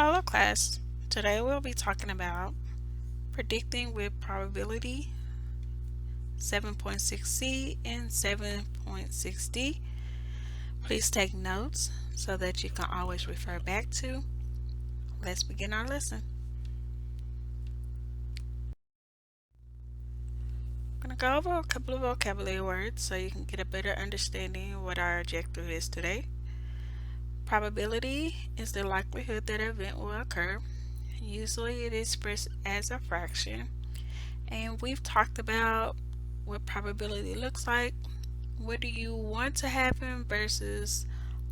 Hello class. Today we'll be talking about predicting with probability 7.6c and 7.6d. Please take notes so that you can always refer back to. Let's begin our lesson. I'm going to go over a couple of vocabulary words so you can get a better understanding of what our objective is today. Probability is the likelihood that an event will occur. Usually it is expressed as a fraction. And we've talked about what probability looks like. What do you want to happen versus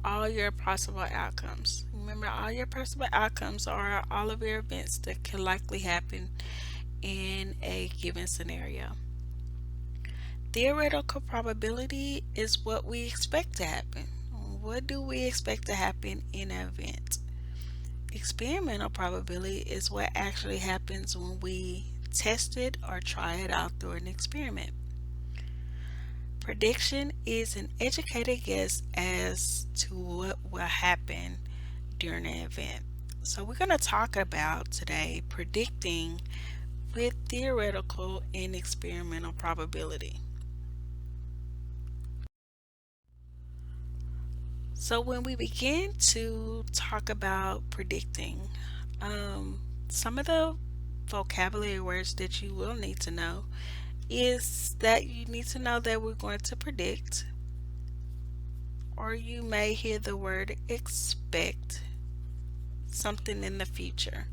all your possible outcomes. Remember, all your possible outcomes are all of your events that could likely happen in a given scenario. Theoretical probability is what we expect to happen. What do we expect to happen in an event? Experimental probability is what actually happens when we test it or try it out through an experiment. Prediction is an educated guess as to what will happen during an event. So we're going to talk about today predicting with theoretical and experimental probability. So when we begin to talk about predicting, some of the vocabulary words that you will need to know is that you need to know that we're going to predict, or you may hear the word expect something in the future.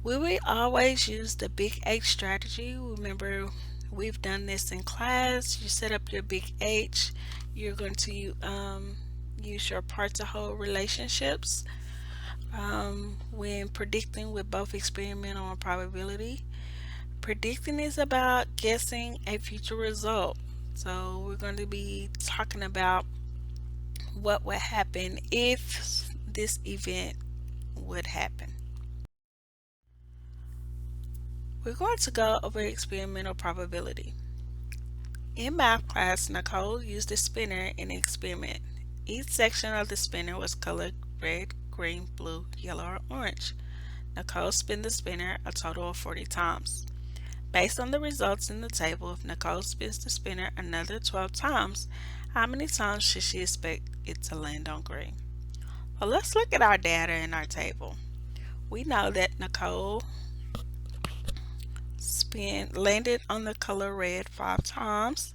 We will always use the big H strategy. Remember, we've done this in class. You set up your big H. You're going to use your part to whole relationships when predicting with both experimental and probability. Predicting is about guessing a future result. So we're going to be talking about what would happen if this event would happen. We're going to go over experimental probability. In math class, Nicole used a spinner in an experiment. Each section of the spinner was colored red, green, blue, yellow, or orange. Nicole spun the spinner a total of 40 times. Based on the results in the table, if Nicole spins the spinner another 12 times, how many times should she expect it to land on green? Well, let's look at our data in our table. We know that Nicole landed on the color red 5 times,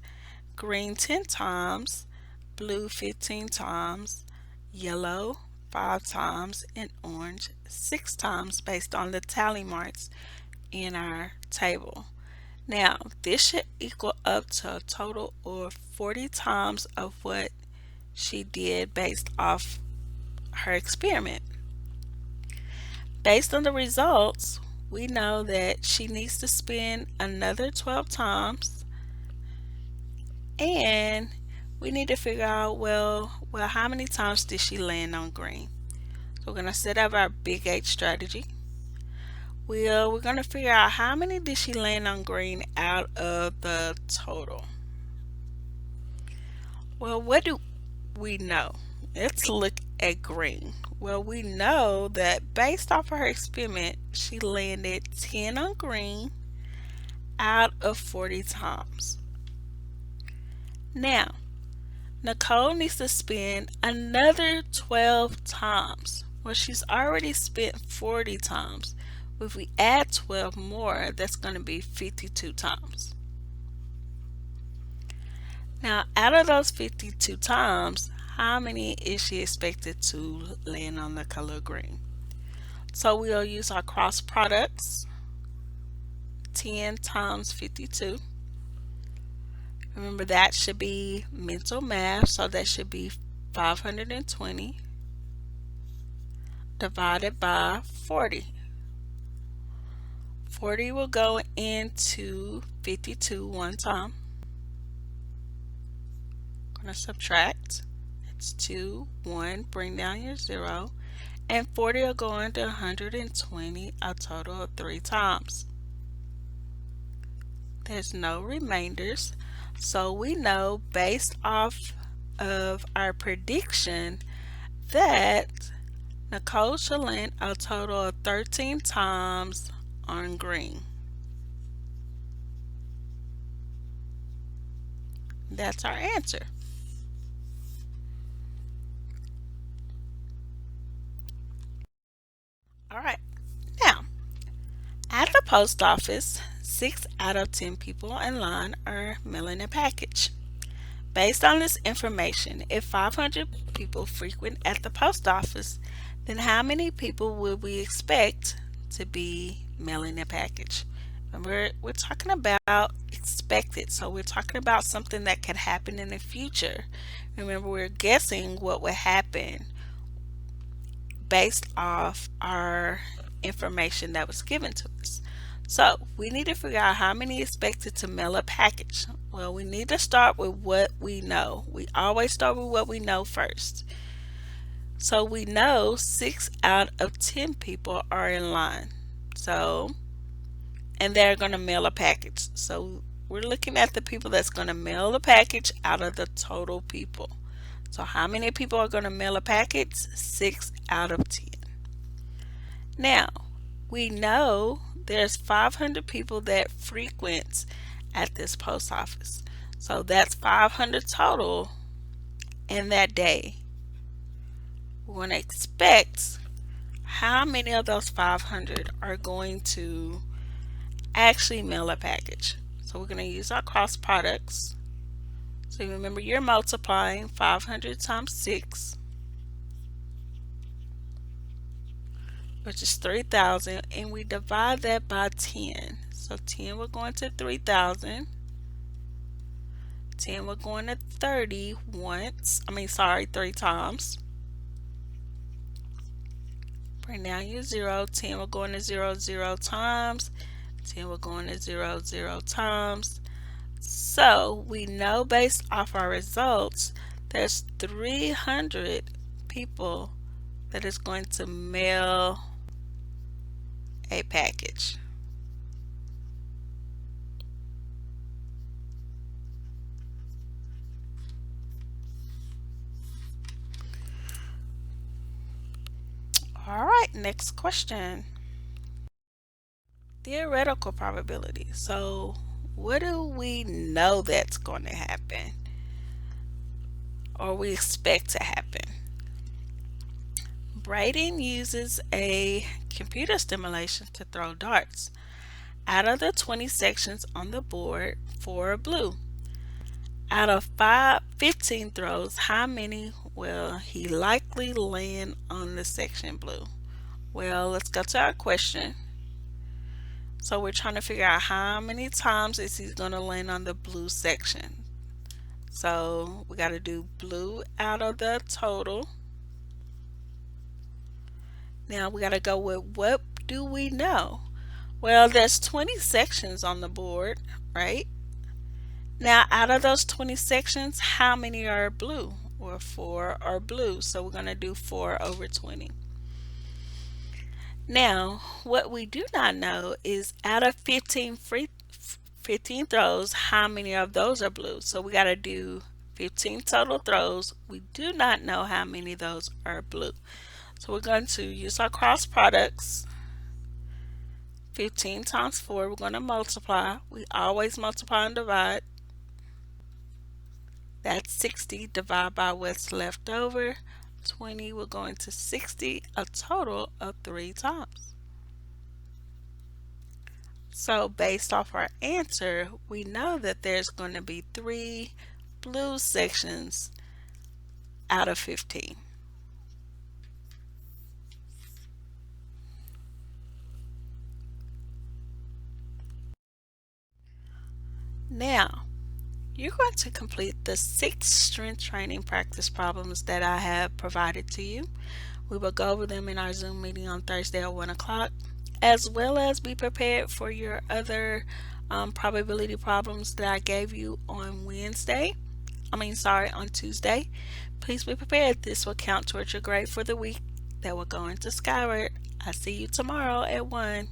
green 10 times, blue 15 times, yellow 5 times, and orange 6 times based on the tally marks in our table. Now, this should equal up to a total of 40 times of what she did based off her experiment. Based on the results, we know that she needs to spin another 12 times, and we need to figure out, well, how many times did she land on green? So we're going to set up our big H strategy. We're going to figure out how many did she land on green out of the total. Well, what do we know? Let's look at green. Well, we know that based off of her experiment, she landed 10 on green out of 40 times. Now, Nicole needs to spin another 12 times. Well, she's already spent 40 times. If we add 12 more, that's going to be 52 times. Now, out of those 52 times, how many is she expected to land on the color green? So we'll use our cross products. 10 times 52. Remember, that should be mental math, so that should be 520 divided by 40. 40 will go into 52 one time. I'm going to subtract. It's 2, 1, bring down your 0. And 40 will go into 120 a total of 3 times. There's no remainders. So we know based off of our prediction that Nicole should land a total of 13 times on green. That's our answer. All right. Now, at the post office, 6 out of 10 people in line are mailing a package. Based on this information, if 500 people frequent at the post office, then how many people would we expect to be mailing a package? And we're talking about expected, so we're talking about something that could happen in the future. Remember, we're guessing what would happen based off our information that was given to us. So we need to figure out how many expected to mail a package. Well, we need to start with what we know. We always start with what we know first. So we know 6 out of 10 people are in line. So, and they're going to mail a package. So we're looking at the people that's going to mail the package out of the total people. So how many people are going to mail a package? 6 out of 10. Now, we know there's 500 people that frequent at this post office. So that's 500 total in that day. We're going to expect how many of those 500 are going to actually mail a package. So we're going to use our cross products. So remember, you're multiplying 500 times 6, which is 3,000, and we divide that by 10. So 10 we're going to 3,000. 10 we're going to 30 once. 3 times. Bring down your 0. 10 we're going to 0 0 times. 10 we're going to 0 0 times. So we know based off our results, there's 300 people that is going to mail a package. All right, next question. Theoretical probability. So what do we know that's going to happen, or we expect to happen? Braden uses a computer simulation to throw darts. Out of the 20 sections on the board, 4 are blue. Out of 15 throws, how many will he likely land on the section blue? Well, let's go to our question. So we're trying to figure out how many times is he going to land on the blue section. So we got to do blue out of the total. Now we got to go with what do we know? Well, there's 20 sections on the board, right? Now out of those 20 sections, how many are blue? Well, 4 are blue. So we're going to do 4 over 20. Now, what we do not know is out of 15 throws, how many of those are blue? So we got to do 15 total throws. We do not know how many of those are blue. So we're going to use our cross products. 15 times 4, we're going to multiply. We always multiply and divide. That's 60. Divide by what's left over. 20, we're going to 60, a total of 3 times. So based off our answer, we know that there's going to be 3 blue sections out of 15. Now, you're going to complete the 6 strength training practice problems that I have provided to you. We will go over them in our Zoom meeting on Thursday at 1 o'clock, as well as be prepared for your other probability problems that I gave you on on Tuesday. Please be prepared. This will count towards your grade for the week that will go into Skyward. I'll see you tomorrow at 1.